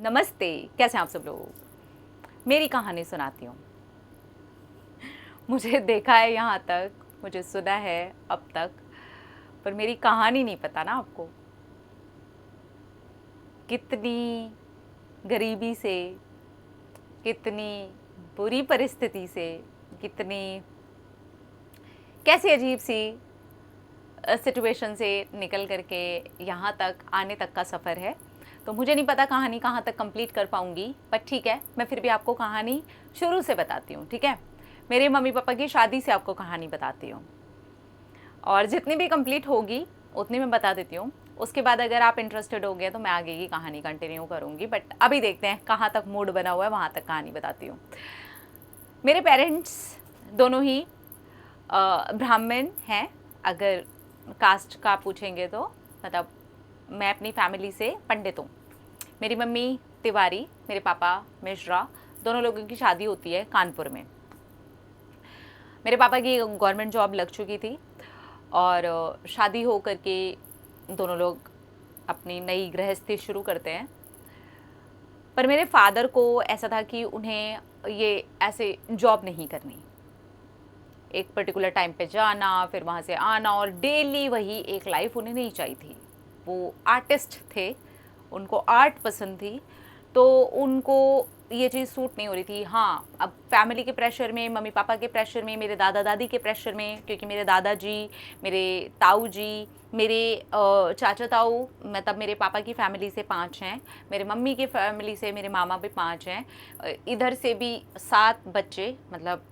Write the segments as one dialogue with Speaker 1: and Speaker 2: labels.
Speaker 1: नमस्ते, कैसे हैं आप सब लोग? मेरी कहानी सुनाती हूँ। मुझे देखा है यहाँ तक, मुझे सुना है अब तक, पर मेरी कहानी नहीं पता ना आपको। कितनी गरीबी से, कितनी बुरी परिस्थिति से, कितनी कैसी अजीब सी सिचुएशन से निकल करके यहाँ तक आने तक का सफ़र है। तो मुझे नहीं पता कहानी कहाँ तक कंप्लीट कर पाऊँगी, पर ठीक है, मैं फिर भी आपको कहानी शुरू से बताती हूँ, ठीक है? मेरे मम्मी पापा की शादी से आपको कहानी बताती हूँ, और जितनी भी कंप्लीट होगी उतनी मैं बता देती हूँ। उसके बाद अगर आप इंटरेस्टेड हो गए तो मैं आगे की कहानी कंटिन्यू करूँगी, बट अभी देखते हैं कहाँ तक मूड बना हुआ है, वहाँ तक कहानी बताती हूँ। मेरे पेरेंट्स दोनों ही ब्राह्मण हैं। अगर कास्ट का पूछेंगे तो मतलब मैं अपनी फैमिली से पंडित हूँ। मेरी मम्मी तिवारी, मेरे पापा मिश्रा, दोनों लोगों की शादी होती है कानपुर में। मेरे पापा की गवर्नमेंट जॉब लग चुकी थी और शादी हो करके दोनों लोग अपनी नई गृहस्थी शुरू करते हैं। पर मेरे फादर को ऐसा था कि उन्हें ये ऐसे जॉब नहीं करनी, एक पर्टिकुलर टाइम पे जाना, फिर वहाँ से आना, और डेली वही एक लाइफ उन्हें नहीं चाहिए थी। वो आर्टिस्ट थे, उनको आर्ट पसंद थी, तो उनको ये चीज़ सूट नहीं हो रही थी। हाँ, अब फैमिली के प्रेशर में, मम्मी पापा के प्रेशर में, मेरे दादा दादी के प्रेशर में, क्योंकि मेरे दादाजी, मेरे ताऊ जी, मेरे चाचा ताऊ, मतलब मेरे पापा की फैमिली से 5 हैं, मेरे मम्मी की फैमिली से मेरे मामा भी 5 हैं, इधर से भी 7 बच्चे, मतलब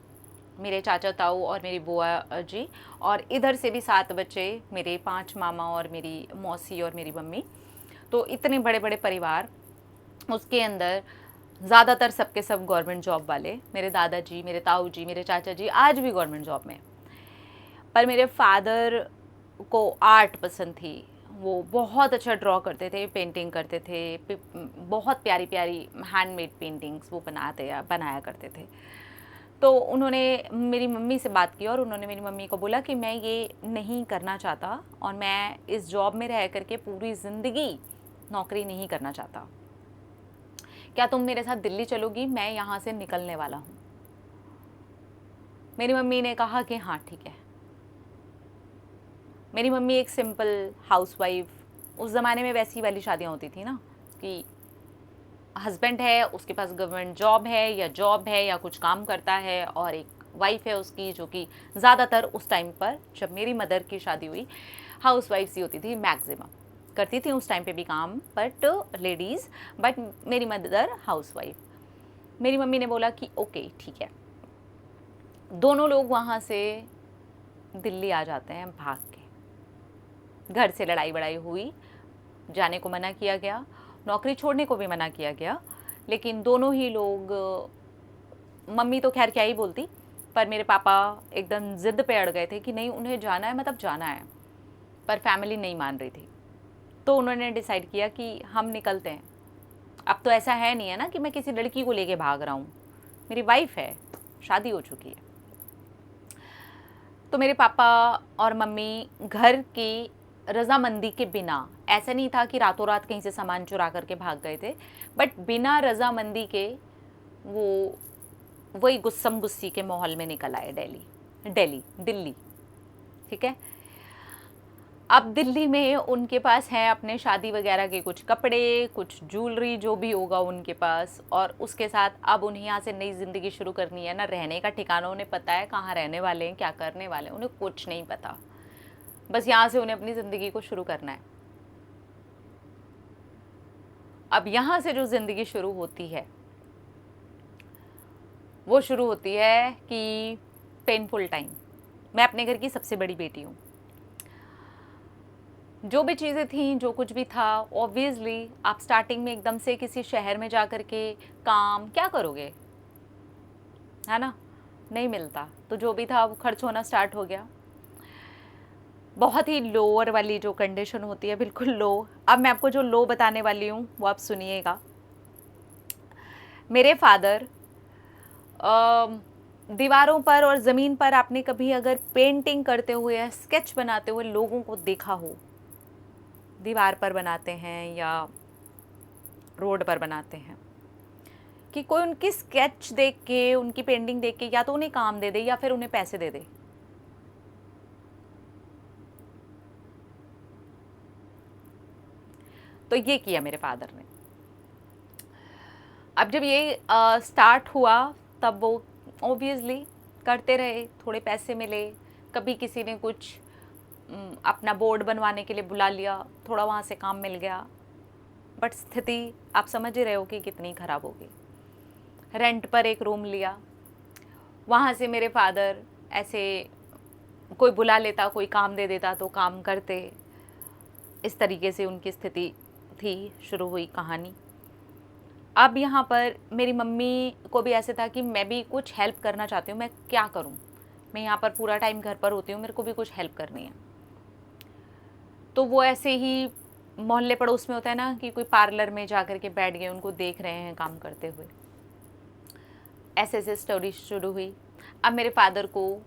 Speaker 1: मेरे चाचा ताऊ और मेरी बुआ जी, और इधर से भी 7 बच्चे, मेरे 5 मामा और मेरी मौसी और मेरी मम्मी। तो इतने बड़े बड़े परिवार, उसके अंदर ज़्यादातर सबके सब गवर्नमेंट जॉब वाले। मेरे दादाजी, मेरे ताऊ जी, मेरे चाचा जी आज भी गवर्नमेंट जॉब में। पर मेरे फादर को आर्ट पसंद थी। वो बहुत अच्छा ड्रॉ करते थे, पेंटिंग करते थे, बहुत प्यारी प्यारी हैंडमेड पेंटिंग्स वो बनाया करते थे। तो उन्होंने मेरी मम्मी से बात की और उन्होंने मेरी मम्मी को बोला कि मैं ये नहीं करना चाहता और मैं इस जॉब में रह करके पूरी ज़िंदगी नौकरी नहीं करना चाहता। क्या तुम मेरे साथ दिल्ली चलोगी? मैं यहाँ से निकलने वाला हूँ। मेरी मम्मी ने कहा कि हाँ ठीक है। मेरी मम्मी एक सिंपल हाउसवाइफ, उस ज़माने में वैसी वाली शादियाँ होती थी ना कि हस्बैंड है, उसके पास गवर्नमेंट जॉब है या कुछ काम करता है, और एक वाइफ है उसकी, जो कि ज़्यादातर उस टाइम पर जब मेरी मदर की शादी हुई हाउसवाइफ ही होती थी, मैक्सिमम करती थी उस टाइम पे भी काम, बट लेडीज़, बट मेरी मदर हाउसवाइफ। मेरी मम्मी ने बोला कि ओके ठीक है। दोनों लोग वहाँ से दिल्ली आ जाते हैं भाग के। घर से लड़ाई बड़ाई हुई, जाने को मना किया गया, नौकरी छोड़ने को भी मना किया गया, लेकिन दोनों ही लोग, मम्मी तो खैर क्या ही बोलती, पर मेरे पापा एकदम ज़िद पे अड़ गए थे कि नहीं, उन्हें जाना है, मतलब जाना है। पर फैमिली नहीं मान रही थी, तो उन्होंने डिसाइड किया कि हम निकलते हैं। अब तो ऐसा है नहीं है ना कि मैं किसी लड़की को लेके भाग रहा हूँ, मेरी वाइफ है, शादी हो चुकी है। तो मेरे पापा और मम्मी घर की रज़ामंदी के बिना, ऐसा नहीं था कि रातों रात कहीं से सामान चुरा करके भाग गए थे, बट बिना रज़ामंदी के वो वही गुस्सम गुस्सी के माहौल में निकल आए दिल्ली, ठीक है। अब दिल्ली में उनके पास हैं अपने शादी वगैरह के कुछ कपड़े, कुछ ज्वेलरी, जो भी होगा उनके पास, और उसके साथ अब उन्हें यहाँ से नई ज़िंदगी शुरू करनी है ना। रहने का ठिकाना उन्हें पता है, कहाँ रहने वाले हैं, क्या करने वाले हैं, उन्हें कुछ नहीं पता। बस यहाँ से उन्हें अपनी ज़िंदगी को शुरू करना है। अब यहाँ से जो ज़िंदगी शुरू होती है वो शुरू होती है कि पेनफुल टाइम। मैं अपने घर की सबसे बड़ी बेटी हूँ। जो भी चीज़ें थीं, जो कुछ भी था, ऑब्वियसली आप स्टार्टिंग में एकदम से किसी शहर में जा कर के काम क्या करोगे, है ना? नहीं मिलता, तो जो भी था वो खर्च होना स्टार्ट हो गया। बहुत ही लोअर वाली जो कंडीशन होती है, बिल्कुल लो। अब मैं आपको जो लो बताने वाली हूँ वो आप सुनिएगा। मेरे फादर, दीवारों पर और ज़मीन पर आपने कभी अगर पेंटिंग करते हुए या स्केच बनाते हुए लोगों को देखा हो, दीवार पर बनाते हैं या रोड पर बनाते हैं कि कोई उनकी स्केच देख के, उनकी पेंटिंग देख के या तो उन्हें काम दे दे या फिर उन्हें पैसे दे दे। तो ये किया मेरे फादर ने। अब जब ये स्टार्ट हुआ तब वो ऑब्वियसली करते रहे, थोड़े पैसे मिले, कभी किसी ने कुछ अपना बोर्ड बनवाने के लिए बुला लिया, थोड़ा वहाँ से काम मिल गया, बट स्थिति आप समझ ही रहे हो कि कितनी ख़राब हो गई। रेंट पर एक रूम लिया, वहाँ से मेरे फादर ऐसे कोई बुला लेता, कोई काम दे देता तो काम करते, इस तरीके से उनकी स्थिति थी। शुरू हुई कहानी। अब यहाँ पर मेरी मम्मी को भी ऐसे था कि मैं भी कुछ हेल्प करना चाहती हूँ, मैं क्या करूँ, मैं यहाँ पर पूरा टाइम घर पर होती हूँ, मेरे को भी कुछ हेल्प करनी है। तो वो ऐसे ही मोहल्ले पड़ोस में होता है ना कि कोई पार्लर में जा कर के बैठ गए, उनको देख रहे हैं काम करते हुए। ऐसे ऐसे स्टोरी शुरू हुई। अब मेरे फादर को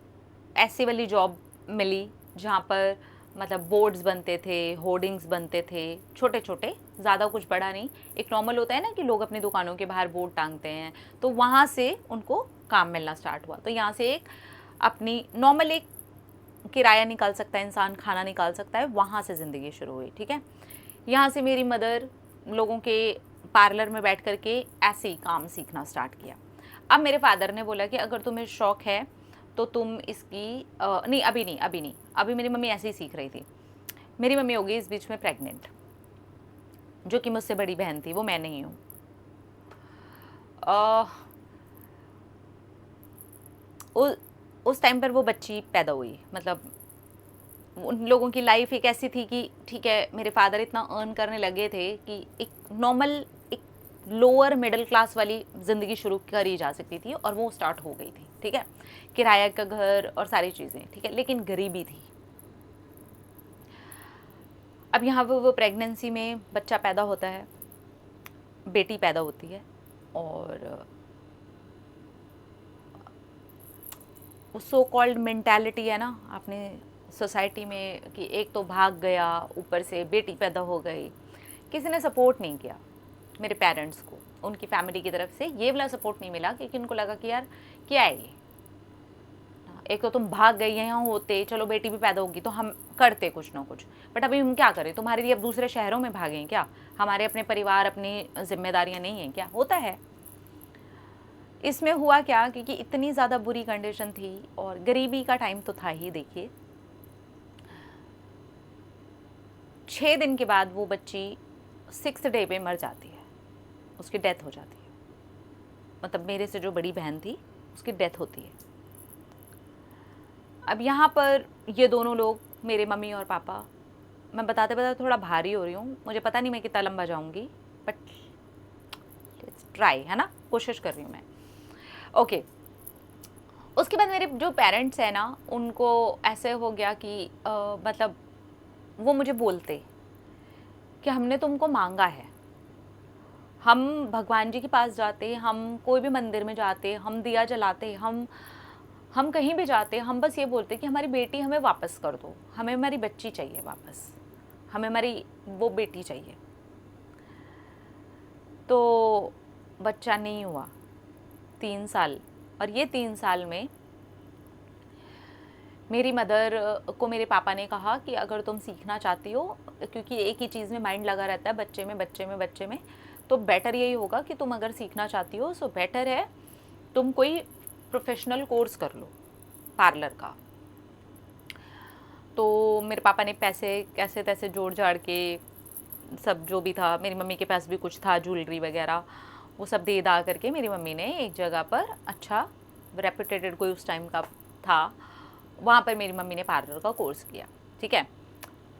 Speaker 1: ऐसी वाली जॉब मिली जहाँ पर मतलब बोर्ड्स बनते थे, होर्डिंग्स बनते थे, छोटे छोटे, ज़्यादा कुछ बड़ा नहीं। एक नॉर्मल होता है ना कि लोग अपनी दुकानों के बाहर बोर्ड टांगते हैं, तो वहाँ से उनको काम मिलना स्टार्ट हुआ। तो यहाँ से एक अपनी नॉर्मल एक किराया निकाल सकता है इंसान, खाना निकाल सकता है, वहाँ से ज़िंदगी शुरू हुई। ठीक है, यहाँ से मेरी मदर लोगों के पार्लर में बैठ कर के ऐसे ही काम सीखना स्टार्ट किया। अब मेरे फादर ने बोला कि अगर तुम्हें शौक़ है तो तुम इसकी नहीं अभी नहीं, अभी मेरी मम्मी ऐसे ही सीख रही थी। मेरी मम्मी हो गई इस बीच में प्रेग्नेंट, जो कि मुझसे बड़ी बहन थी, वो मैं नहीं हूँ। उस टाइम पर वो बच्ची पैदा हुई, मतलब उन लोगों की लाइफ एक ऐसी थी कि ठीक है, मेरे फादर इतना अर्न करने लगे थे कि एक नॉर्मल, एक लोअर मिडिल क्लास वाली ज़िंदगी शुरू करी जा सकती थी, और वो स्टार्ट हो गई थी। ठीक है, किराया का घर और सारी चीज़ें, ठीक है, लेकिन गरीबी थी। अब यहाँ वो प्रेगनेंसी में बच्चा पैदा होता है, बेटी पैदा होती है, और सो कॉल्ड मेंटालिटी है ना अपने सोसाइटी में कि एक तो भाग गया, ऊपर से बेटी पैदा हो गई। किसी ने सपोर्ट नहीं किया मेरे पेरेंट्स को, उनकी फैमिली की तरफ से ये वाला सपोर्ट नहीं मिला, क्योंकि उनको लगा कि यार क्या है ये, एक तो तुम भाग गई, यहाँ होते, चलो बेटी भी पैदा होगी तो हम करते कुछ ना कुछ, बट अभी हम क्या करें, तुम्हारे लिए अब दूसरे शहरों में भागे हैं क्या, हमारे अपने परिवार, अपनी जिम्मेदारियाँ नहीं हैं क्या, होता है। इसमें हुआ क्या, क्योंकि इतनी ज़्यादा बुरी कंडीशन थी और गरीबी का टाइम तो था ही। देखिए 6 दिन के बाद वो बच्ची 6th डे पे मर जाती है, उसकी डेथ हो जाती है। मतलब मेरे से जो बड़ी बहन थी उसकी डेथ होती है। अब यहाँ पर ये दोनों लोग, मेरे मम्मी और पापा, मैं बताते बताते थोड़ा भारी हो रही हूँ, मुझे पता नहीं मैं कितना लंबा जाऊँगी, बट लेट्स ट्राई, है ना, कोशिश कर रही हूँ मैं। ओके, उसके बाद मेरे जो पेरेंट्स हैं ना, उनको ऐसे हो गया कि मतलब वो मुझे बोलते कि हमने तुमको मांगा है, हम भगवान जी के पास जाते, हम कोई भी मंदिर में जाते, हम दिया जलाते, हम कहीं भी जाते, हम बस ये बोलते कि हमारी बेटी हमें वापस कर दो, हमें हमारी बच्ची चाहिए वापस, हमें हमारी वो बेटी चाहिए। तो बच्चा नहीं हुआ 3 साल, और ये 3 साल में मेरी मदर को मेरे पापा ने कहा कि अगर तुम सीखना चाहती हो, क्योंकि एक ही चीज़ में माइंड लगा रहता है, बच्चे में, तो बेटर यही होगा कि तुम अगर सीखना चाहती हो, सो बेटर है तुम कोई प्रोफेशनल कोर्स कर लो पार्लर का। तो मेरे पापा ने पैसे कैसे तैसे जोड़ जाड़ के, सब जो भी था, मेरी मम्मी के पास भी कुछ था, ज्वेलरी वगैरह, वो सब दे दा करके मेरी मम्मी ने एक जगह पर अच्छा रेपुटेटेड कोई उस टाइम का था, वहाँ पर मेरी मम्मी ने पार्लर का कोर्स किया। ठीक है,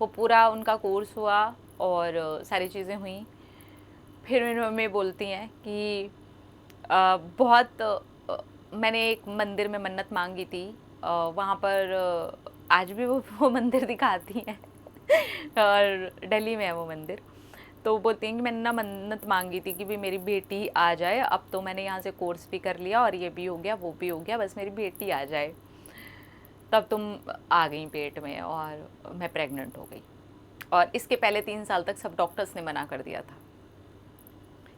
Speaker 1: वो पूरा उनका कोर्स हुआ और सारी चीज़ें हुई। फिर मेरी मम्मी बोलती हैं कि मैंने एक मंदिर में मन्नत मांगी थी, वहाँ पर आज भी वो मंदिर दिखाती हैं और दिल्ली में है वो मंदिर। तो बोलती हैं कि मैंने ना मन्नत मांगी थी कि भी मेरी बेटी आ जाए, अब तो मैंने यहाँ से कोर्स भी कर लिया और ये भी हो गया, वो भी हो गया, बस मेरी बेटी आ जाए। तब तुम आ गई पेट में और मैं प्रेग्नेंट हो गई। और इसके पहले 3 साल तक सब डॉक्टर्स ने मना कर दिया था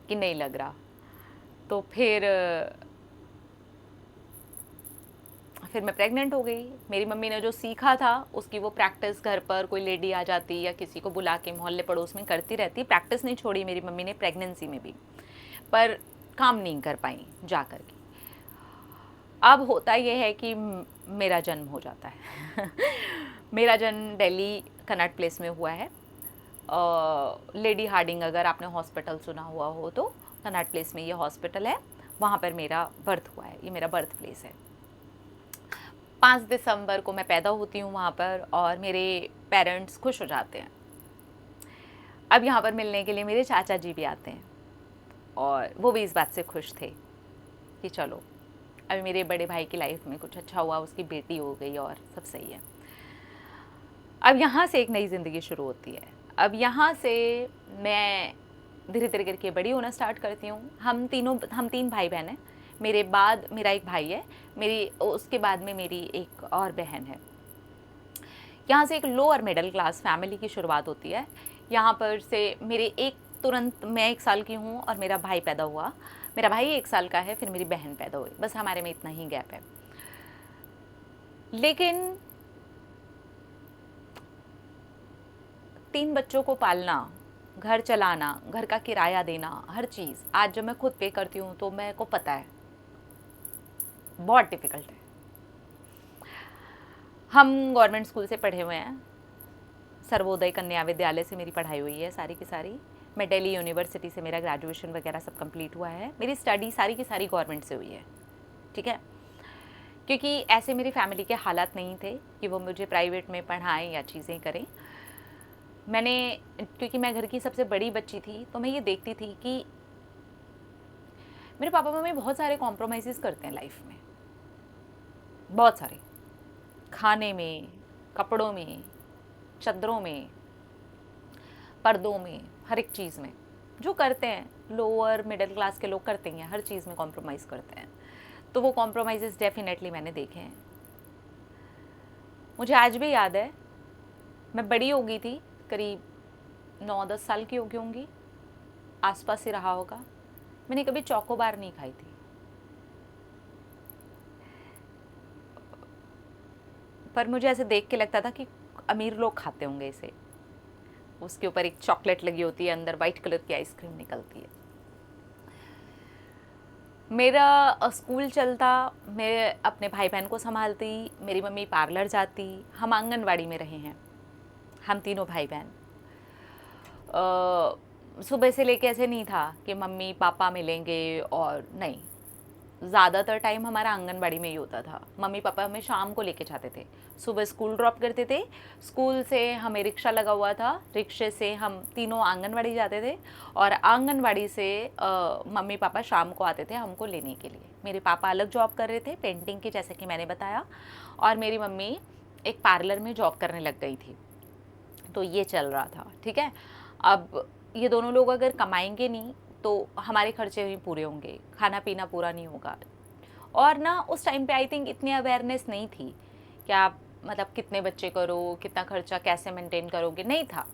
Speaker 1: कि नहीं लग रहा। तो फिर मैं प्रेग्नेंट हो गई। मेरी मम्मी ने जो सीखा था उसकी वो प्रैक्टिस घर पर कोई लेडी आ जाती या किसी को बुला के मोहल्ले पड़ोस में करती रहती। प्रैक्टिस नहीं छोड़ी मेरी मम्मी ने प्रेगनेंसी में भी, पर काम नहीं कर पाई जा कर के। अब होता ये है कि मेरा जन्म हो जाता है मेरा जन्म दिल्ली कनॉट प्लेस में हुआ है। लेडी हार्डिंग, अगर आपने हॉस्पिटल सुना हुआ हो तो कनॉट प्लेस में ये हॉस्पिटल है, वहाँ पर मेरा बर्थ हुआ है। ये मेरा बर्थ प्लेस है। 5 दिसंबर को मैं पैदा होती हूँ वहाँ पर, और मेरे पेरेंट्स खुश हो जाते हैं। अब यहाँ पर मिलने के लिए मेरे चाचा जी भी आते हैं, और वो भी इस बात से खुश थे कि चलो अभी मेरे बड़े भाई की लाइफ में कुछ अच्छा हुआ, उसकी बेटी हो गई और सब सही है। अब यहाँ से एक नई ज़िंदगी शुरू होती है। अब यहाँ से मैं धीरे धीरे करके बड़ी होना स्टार्ट करती हूँ। हम 3 भाई बहन हैं। मेरे बाद मेरा एक भाई है, उसके बाद में मेरी एक और बहन है। यहाँ से एक लोअर मिडिल क्लास फैमिली की शुरुआत होती है। यहाँ पर से तुरंत मैं 1 साल की हूँ और मेरा भाई पैदा हुआ। मेरा भाई 1 साल का है, फिर मेरी बहन पैदा हुई। बस हमारे में इतना ही गैप है। लेकिन 3 बच्चों को पालना, घर चलाना, घर का किराया देना, हर चीज़ आज जब मैं खुद पे करती हूँ तो मेरे को पता है बहुत डिफ़िकल्ट है। हम गवर्नमेंट स्कूल से पढ़े हुए हैं। सर्वोदय कन्या विद्यालय से मेरी पढ़ाई हुई है सारी की सारी। मैं दिल्ली यूनिवर्सिटी से मेरा ग्रेजुएशन वगैरह सब कंप्लीट हुआ है। मेरी स्टडी सारी की सारी गवर्नमेंट से हुई है, ठीक है। क्योंकि ऐसे मेरी फैमिली के हालात नहीं थे कि वो मुझे प्राइवेट में पढ़ाएं या चीज़ें करें। क्योंकि मैं घर की सबसे बड़ी बच्ची थी, तो मैं ये देखती थी कि मेरे पापा मम्मी बहुत सारे कॉम्प्रोमाइज़ करते हैं लाइफ में, बहुत सारे, खाने में, कपड़ों में, चद्दरों में, पर्दों में, हर एक चीज़ में जो करते हैं लोअर मिडिल क्लास के लोग करते हैं, हर चीज़ में कॉम्प्रोमाइज़ करते हैं। तो वो कॉम्प्रोमाइज़ डेफिनेटली मैंने देखे हैं। मुझे आज भी याद है, मैं बड़ी हो गई थी, करीब 9-10 साल की हो गई होंगी, आसपास ही रहा होगा। मैंने कभी चोकोबार नहीं खाई थी, पर मुझे ऐसे देख के लगता था कि अमीर लोग खाते होंगे इसे। उसके ऊपर एक चॉकलेट लगी होती है, अंदर वाइट कलर की आइसक्रीम निकलती है। मेरा स्कूल चलता, मैं अपने भाई बहन को संभालती, मेरी मम्मी पार्लर जाती, हम आंगनवाड़ी में रहे हैं, हम तीनों भाई बहन। सुबह से लेके ऐसे नहीं था कि मम्मी पापा मिलेंगे, और नहीं, ज़्यादातर टाइम हमारा आंगनबाड़ी में ही होता था। मम्मी पापा हमें शाम को लेके जाते थे, सुबह स्कूल ड्रॉप करते थे, स्कूल से हमें रिक्शा लगा हुआ था, रिक्शे से हम तीनों आंगनबाड़ी जाते थे, और आंगनबाड़ी से मम्मी पापा शाम को आते थे हमको लेने के लिए। मेरे पापा अलग जॉब कर रहे थे पेंटिंग की, जैसे कि मैंने बताया, और मेरी मम्मी एक पार्लर में जॉब करने लग गई थी। तो ये चल रहा था, ठीक है। अब ये दोनों लोग अगर कमाएंगे नहीं तो हमारे खर्चे नहीं पूरे होंगे, खाना पीना पूरा नहीं होगा। और ना उस टाइम पे आई थिंक इतनी अवेयरनेस नहीं थी कि आप मतलब कितने बच्चे करो, कितना खर्चा कैसे मेंटेन करोगे, नहीं था।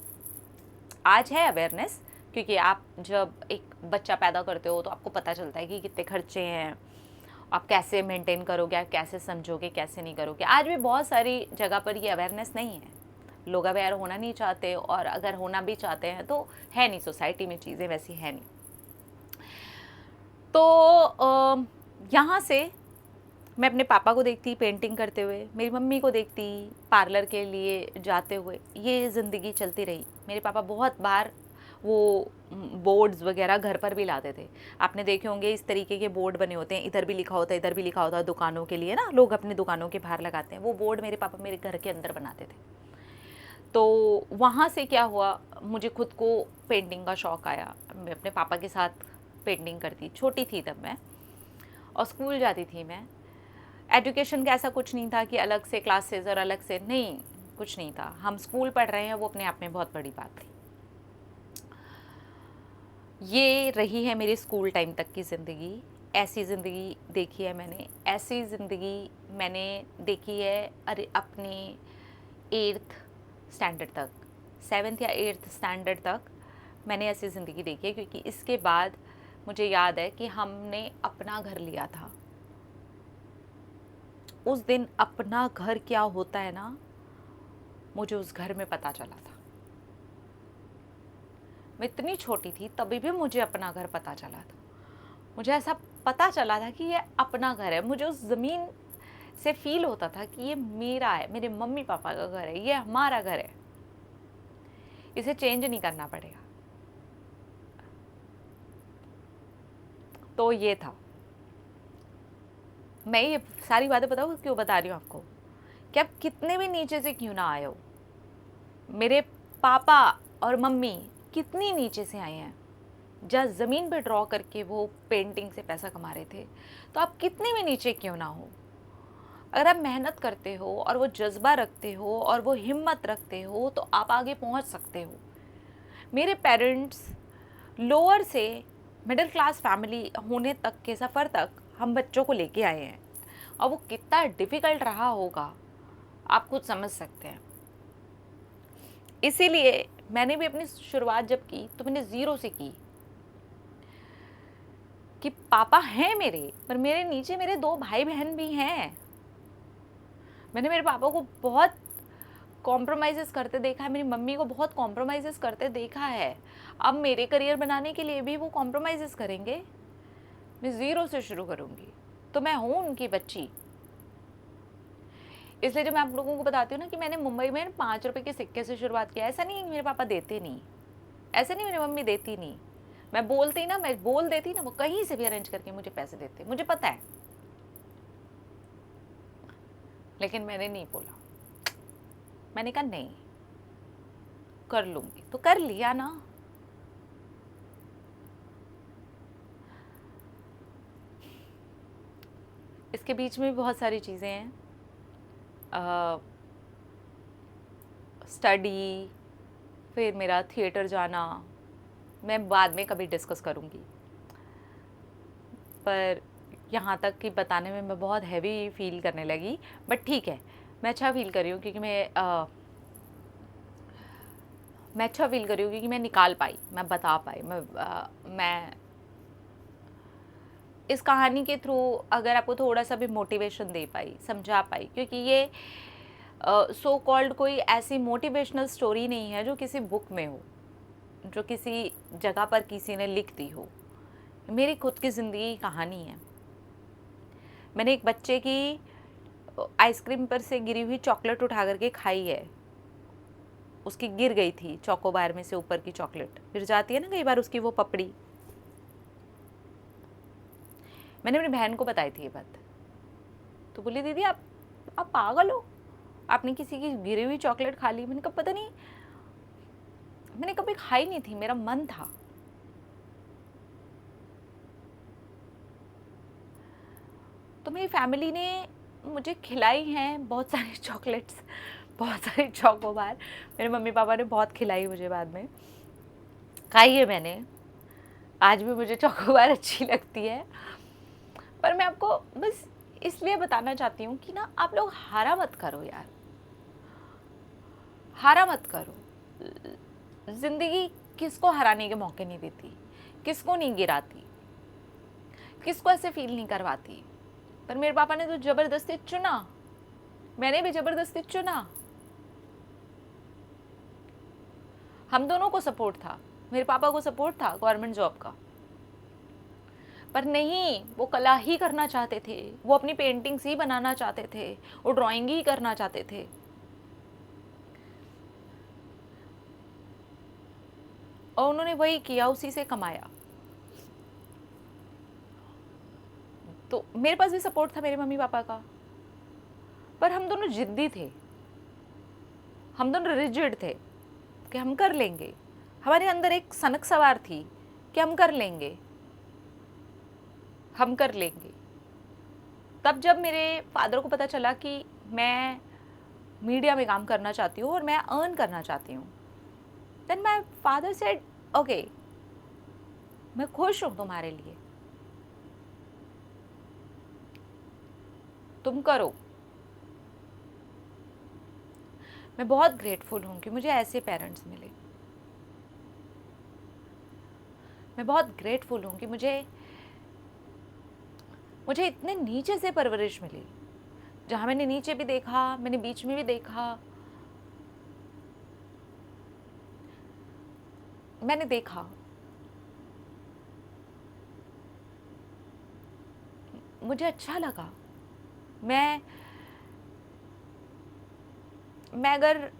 Speaker 1: आज है अवेयरनेस, क्योंकि आप जब एक बच्चा पैदा करते हो तो आपको पता चलता है कि कितने खर्चे हैं, आप कैसे मेंटेन करोगे, आप कैसे समझोगे, कैसे नहीं करोगे। आज भी बहुत सारी जगह पर ये अवेयरनेस नहीं है, लोग अवेयर होना नहीं चाहते, और अगर होना भी चाहते हैं तो है नहीं, सोसाइटी में चीज़ें वैसी है नहीं। तो यहाँ से मैं अपने पापा को देखती पेंटिंग करते हुए, मेरी मम्मी को देखती पार्लर के लिए जाते हुए, ये ज़िंदगी चलती रही। मेरे पापा बहुत बार वो बोर्ड्स वगैरह घर पर भी लाते थे। आपने देखे होंगे इस तरीके के बोर्ड बने होते हैं, इधर भी लिखा होता है, इधर भी लिखा होता है, दुकानों के लिए ना, लोग अपनी दुकानों के बाहर लगाते हैं। वो बोर्ड मेरे पापा मेरे घर के अंदर बनाते थे। तो वहाँ से क्या हुआ, मुझे खुद को पेंटिंग का शौक़ आया। मैं अपने पापा के साथ पेंटिंग करती, छोटी थी तब मैं, और स्कूल जाती थी मैं। एजुकेशन का ऐसा कुछ नहीं था कि अलग से क्लासेस और अलग से, नहीं, कुछ नहीं था। हम स्कूल पढ़ रहे हैं, वो अपने आप में बहुत बड़ी बात थी। ये रही है मेरी स्कूल टाइम तक की ज़िंदगी। ऐसी ज़िंदगी देखी है मैंने, ऐसी ज़िंदगी मैंने देखी है अरे अपने 8th स्टैंडर्ड तक, 7th या 8th स्टैंडर्ड तक मैंने ऐसी ज़िंदगी देखी है। क्योंकि इसके बाद मुझे याद है कि हमने अपना घर लिया था। उस दिन अपना घर क्या होता है ना, मुझे उस घर में पता चला था। मैं इतनी छोटी थी तभी भी मुझे अपना घर पता चला था। मुझे ऐसा पता चला था कि ये अपना घर है। मुझे उस ज़मीन से फील होता था कि ये मेरा है, मेरे मम्मी पापा का घर है, ये हमारा घर है, इसे चेंज नहीं करना पड़ेगा। तो ये था। मैं ये सारी बातें बताऊँ क्यों बता रही हूँ आपको, कि आप कितने भी नीचे से क्यों ना आए हो, मेरे पापा और मम्मी कितनी नीचे से आए हैं, जहाँ ज़मीन पे ड्रॉ करके वो पेंटिंग से पैसा कमा रहे थे। तो आप कितने भी नीचे क्यों ना हो, अगर आप मेहनत करते हो और वो जज्बा रखते हो और वो हिम्मत रखते हो तो आप आगे पहुंच सकते हो। मेरे पेरेंट्स लोअर से मिडिल क्लास फैमिली होने तक के सफ़र तक हम बच्चों को लेके आए हैं, और वो कितना डिफ़िकल्ट रहा होगा आप खुद समझ सकते हैं। इसीलिए मैंने भी अपनी शुरुआत जब की तो मैंने ज़ीरो से की, कि पापा हैं मेरे, पर मेरे नीचे मेरे 2 भाई बहन भी हैं। मैंने मेरे पापा को बहुत कॉम्प्रोमाइज़ेस करते देखा है, मेरी मम्मी को बहुत कॉम्प्रोमाइज़ेस करते देखा है। अब मेरे करियर बनाने के लिए भी वो कॉम्प्रोमाइज़ेस करेंगे। मैं ज़ीरो से शुरू करूँगी, तो मैं हूँ उनकी बच्ची। इसलिए जब मैं आप लोगों को बताती हूँ ना कि मैंने मुंबई में 5 रुपए के सिक्के से शुरुआत किया, ऐसा नहीं है कि मेरे पापा देते नहीं, ऐसा नहीं मेरी मम्मी देती नहीं। मैं बोलती ना, मैं बोल देती ना, वो कहीं से भी अरेंज करके मुझे पैसे देते, मुझे पता है। लेकिन मैंने नहीं बोला, मैंने कहा नहीं, कर लूँगी, तो कर लिया ना। इसके बीच में भी बहुत सारी चीज़ें हैं, स्टडी, फिर मेरा थिएटर जाना, मैं बाद में कभी डिस्कस करूँगी। पर यहाँ तक कि बताने में मैं बहुत हैवी फील करने लगी, बट ठीक है, मैं अच्छा फील कर रही हूँ क्योंकि मैं अच्छा फील कर रही हूँ क्योंकि मैं निकाल पाई, मैं बता पाई, मैं इस कहानी के थ्रू अगर आपको थोड़ा सा भी मोटिवेशन दे पाई, समझा पाई, क्योंकि ये सो कॉल्ड कोई ऐसी मोटिवेशनल स्टोरी नहीं है जो किसी बुक में हो, जो किसी जगह पर किसी ने लिख दी हो। मेरी खुद की ज़िंदगी की कहानी है। मैंने एक बच्चे की आइसक्रीम पर से गिरी हुई चॉकलेट उठा करके खाई है। उसकी गिर गई थी चोकोबार में से ऊपर की चॉकलेट, गिर जाती है ना कई बार उसकी वो पपड़ी। मैंने अपनी बहन को बताई थी ये बात, तो बोली दीदी आप पागल हो, आपने किसी की गिरी हुई चॉकलेट खा ली। मैंने कहा पता नहीं, मैंने कभी खाई नहीं थी, मेरा मन था। तो मेरी फैमिली ने मुझे खिलाई हैं बहुत सारी चॉकलेट्स, बहुत सारी चॉकोबार। मेरे मम्मी पापा ने बहुत खिलाई मुझे, बाद में खाई है मैंने, आज भी मुझे चॉकोबार अच्छी लगती है। पर मैं आपको बस इसलिए बताना चाहती हूँ कि ना, आप लोग हारा मत करो यार, हारा मत करो। ज़िंदगी किसको हराने के मौके नहीं देती, किसको नहीं गिराती, किसको ऐसे फील नहीं करवाती। पर मेरे पापा ने तो ज़बरदस्ती चुना, मैंने भी ज़बरदस्ती चुना। हम दोनों को सपोर्ट था, मेरे पापा को सपोर्ट था गवर्नमेंट जॉब का, पर नहीं, वो कला ही करना चाहते थे, वो अपनी पेंटिंग्स ही बनाना चाहते थे, वो ड्राइंग ही करना चाहते थे। और उन्होंने वही किया, उसी से कमाया। तो मेरे पास भी सपोर्ट था मेरे मम्मी पापा का, पर हम दोनों जिद्दी थे, हम दोनों रिजिड थे कि हम कर लेंगे। हमारे अंदर एक सनक सवार थी कि हम कर लेंगे, हम कर लेंगे। तब जब मेरे फादर को पता चला कि मैं मीडिया में काम करना चाहती हूँ और मैं अर्न करना चाहती हूँ, then my father said okay, मैं खुश हूँ तुम्हारे लिए, तुम करो। मैं बहुत ग्रेटफुल हूँ कि मुझे ऐसे पेरेंट्स मिले। मैं बहुत ग्रेटफुल हूँ कि मुझे मुझे इतने नीचे से परवरिश मिली, जहाँ मैंने नीचे भी देखा, मैंने बीच में भी देखा, मैंने देखा। मुझे अच्छा लगा। मैं अगर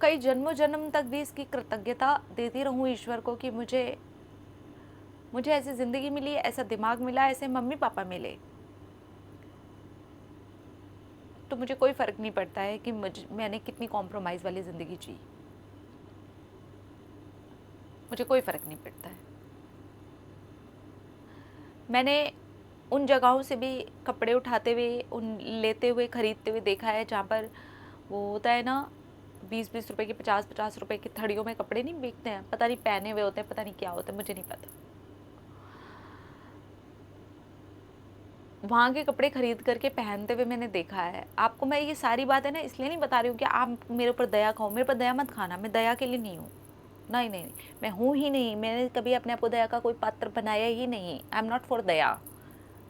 Speaker 1: कई जन्मों जन्म तक भी इसकी कृतज्ञता देती रहूं ईश्वर को कि मुझे ऐसी ज़िंदगी मिली, ऐसा दिमाग मिला, ऐसे मम्मी पापा मिले, तो मुझे कोई फ़र्क नहीं पड़ता है कि मैंने कितनी कॉम्प्रोमाइज़ वाली ज़िंदगी जी। मुझे कोई फ़र्क नहीं पड़ता है। मैंने उन जगहों से भी कपड़े उठाते हुए, उन लेते हुए, ख़रीदते हुए देखा है जहाँ पर वो होता है ना, 20-20 रुपए की, 50-50 रुपए की थड़ियों में कपड़े नहीं बिकते हैं, पता नहीं पहने हुए होते हैं, पता नहीं क्या होता है, मुझे नहीं पता। वहाँ के कपड़े खरीद करके पहनते हुए मैंने देखा है। आपको मैं ये सारी बातें ना इसलिए नहीं बता रही हूँ कि आप मेरे ऊपर दया खाओ, मेरे पर दया मत खाना, मैं दया के लिए नहीं हूँ। नहीं नहीं नहीं, मैं हूँ ही नहीं, मैंने कभी अपने आप को दया का कोई पात्र बनाया ही नहीं। आई एम नॉट फॉर दया,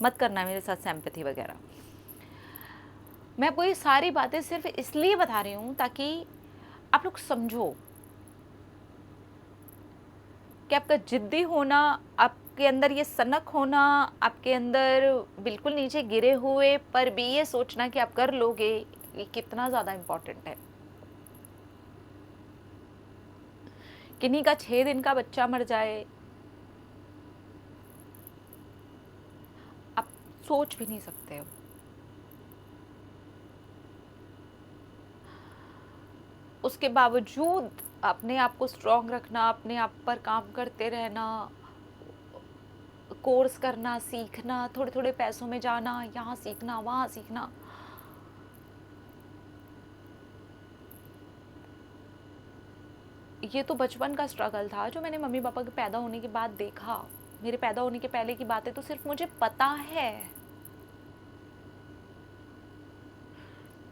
Speaker 1: मत करना मेरे साथ सिंपैथी वगैरह। मैं आपको ये सारी बातें सिर्फ इसलिए बता रही हूँ ताकि आप लोग समझो कि आपका जिद्दी होना, आपके अंदर ये सनक होना, आपके अंदर बिल्कुल नीचे गिरे हुए पर भी ये सोचना कि आप कर लोगे, ये कितना ज़्यादा इम्पोर्टेंट है। किन्हीं का 6 दिन का बच्चा मर जाए, आप सोच भी नहीं सकते हो। उसके बावजूद अपने आप को स्ट्रॉन्ग रखना, अपने आप पर काम करते रहना, कोर्स करना, सीखना, थोड़े थोड़े पैसों में जाना, यहाँ सीखना, वहाँ सीखना। ये तो बचपन का स्ट्रगल था जो मैंने मम्मी पापा के पैदा होने के बाद देखा। मेरे पैदा होने के पहले की बातें तो सिर्फ मुझे पता है।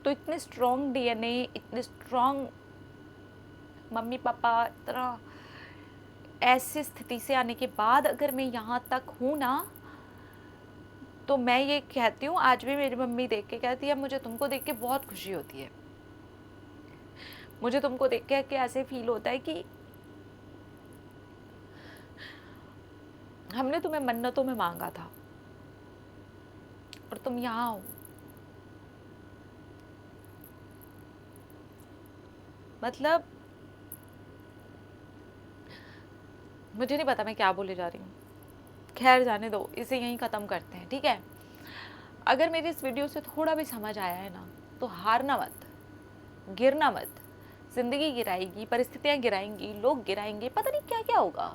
Speaker 1: तो इतने स्ट्रॉन्ग डीएनए, इतने स्ट्रॉन्ग मम्मी पापा, इतना ऐसी स्थिति से आने के बाद अगर मैं यहाँ तक हूँ ना, तो मैं ये कहती हूँ, आज भी मेरी मम्मी देख के कहती है, मुझे तुमको देख के बहुत खुशी होती है। मुझे तुमको देख के ऐसे फील होता है कि हमने तुम्हें मन्नतों में मांगा था और तुम यहाँ हो। मतलब मुझे नहीं पता मैं क्या बोले जा रही हूँ। खैर जाने दो, इसे यहीं ख़त्म करते हैं, ठीक है। अगर मेरी इस वीडियो से थोड़ा भी समझ आया है ना, तो हारना मत, गिरना मत। ज़िंदगी गिराएगी, परिस्थितियाँ गिराएंगी, लोग गिराएंगे, पता नहीं क्या क्या होगा।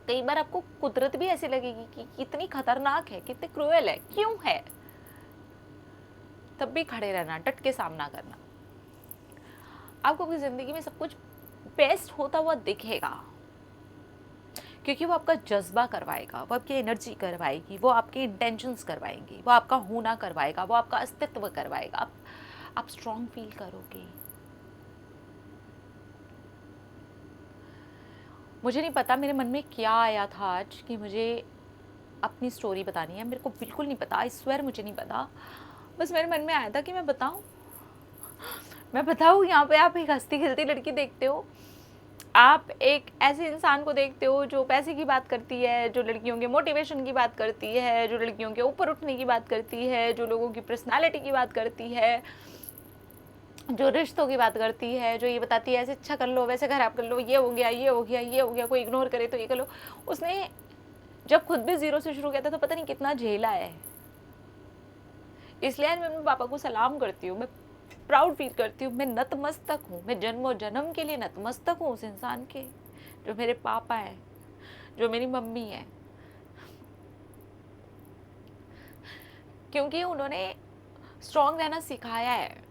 Speaker 1: कई बार आपको कुदरत भी ऐसी लगेगी कि कितनी खतरनाक है, कितनी क्रूएल है, क्यों है। तब भी खड़े रहना, डट के सामना करना। आपको अपनी ज़िंदगी में सब कुछ बेस्ट होता हुआ दिखेगा, क्योंकि वो आपका जज्बा करवाएगा, वो आपकी एनर्जी करवाएगी, वो आपके इंटेंशंस करवाएंगी, वो आपका होना करवाएगा, वो आपका अस्तित्व करवाएगा। आप स्ट्रॉन्ग फील करोगे। मुझे नहीं पता मेरे मन में क्या आया था आज कि मुझे अपनी स्टोरी बतानी है, मेरे को बिल्कुल नहीं पता, आई स्वेयर मुझे नहीं पता। बस मेरे मन में आया था कि मैं बताऊँ। यहाँ पे आप एक हंसती खिलती लड़की देखते हो, आप एक ऐसे इंसान को देखते हो जो पैसे की बात करती है, जो लड़कियों के मोटिवेशन की बात करती है, जो लड़कियों के ऊपर उठने की बात करती है, जो लोगों की पर्सनालिटी की बात करती है, जो रिश्तों की बात करती है, जो ये बताती है ऐसे अच्छा कर लो, वैसे खराब कर लो, ये हो गया, ये हो गया, ये हो गया, कोई इग्नोर करे तो ये कर लो। उसने जब खुद भी ज़ीरो से शुरू किया था तो पता नहीं कितना झेला है। इसलिए मैं अपने पापा को सलाम करती हूँ, मैं प्राउड फील करती हूँ, मैं नतमस्तक हूँ, मैं जन्मों जन्म के लिए नतमस्तक हूँ उस इंसान के जो मेरे पापा हैं, जो मेरी मम्मी है, क्योंकि उन्होंने स्ट्रॉन्ग रहना सिखाया है।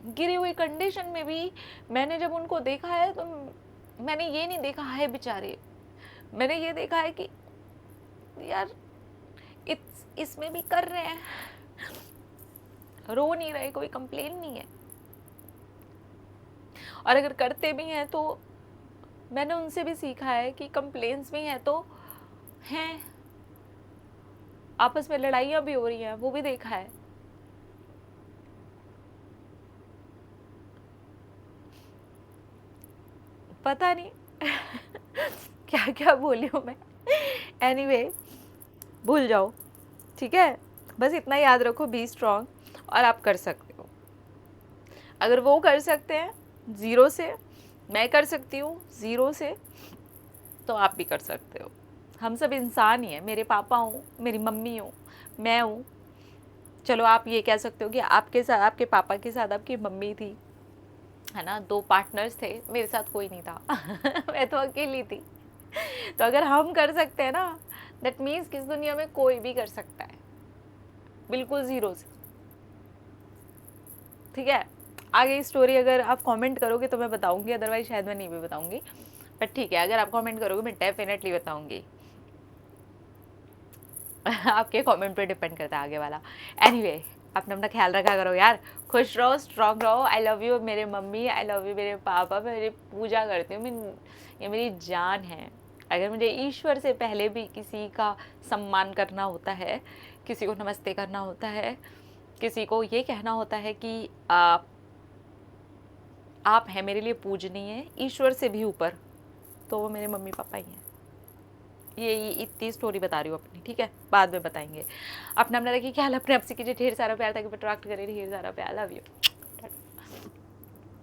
Speaker 1: गिरी हुई कंडीशन में भी मैंने जब उनको देखा है तो मैंने ये नहीं देखा है बेचारे, मैंने ये देखा है कि यार इसमें भी कर रहे हैं, रो नहीं रहे, कोई कंप्लेन नहीं है। और अगर करते भी हैं तो मैंने उनसे भी सीखा है कि कंप्लेंट्स भी हैं तो हैं, आपस में लड़ाइयाँ भी हो रही हैं, वो भी देखा है। पता नहीं क्या क्या बोली हूँ मैं। एनीवे भूल जाओ, ठीक है। बस इतना याद रखो, बी स्ट्रॉन्ग, और आप कर सकते हो। अगर वो कर सकते हैं ज़ीरो से, मैं कर सकती हूँ ज़ीरो से, तो आप भी कर सकते हो। हम सब इंसान ही हैं। मेरे पापा हूँ, मेरी मम्मी हूँ, मैं हूँ। चलो आप ये कह सकते हो कि आपके साथ, आपके पापा के साथ आपकी मम्मी थी, है ना, 2 पार्टनर्स थे, मेरे साथ कोई नहीं था मैं तो अकेली थी। तो अगर हम कर सकते हैं ना, दैट मीन्स कि इस दुनिया में कोई भी कर सकता है, बिल्कुल ज़ीरो से, ठीक है। आगे स्टोरी अगर आप कमेंट करोगे तो मैं बताऊंगी, अदरवाइज शायद मैं नहीं भी बताऊंगी, बट ठीक है, अगर आप कमेंट करोगे मैं डेफिनेटली बताऊंगी आपके कमेंट पे डिपेंड करता है आगे वाला। एनीवे अपना अपना ख्याल रखा करो यार, खुश रहो, स्ट्रांग रहो। आई लव यू मेरे मम्मी, आई लव यू मेरे पापा, मैं मेरी पूजा करती हूँ, मैं, ये मेरी जान है। अगर मुझे ईश्वर से पहले भी किसी का सम्मान करना होता है, किसी को नमस्ते करना होता है, किसी को ये कहना होता है कि आप हैं मेरे लिए पूजनीय, ईश्वर से भी ऊपर, तो वो मेरे मम्मी पापा ही हैं। ये इतनी स्टोरी बता रही हूँ अपनी, ठीक है, बाद में बताएंगे। अपना अपना रखिए ख्याल, अपने आप से कीजिए ढेर सारा प्यार, ताकि अट्रैक्ट करे ढेर सारा प्यार। Love you.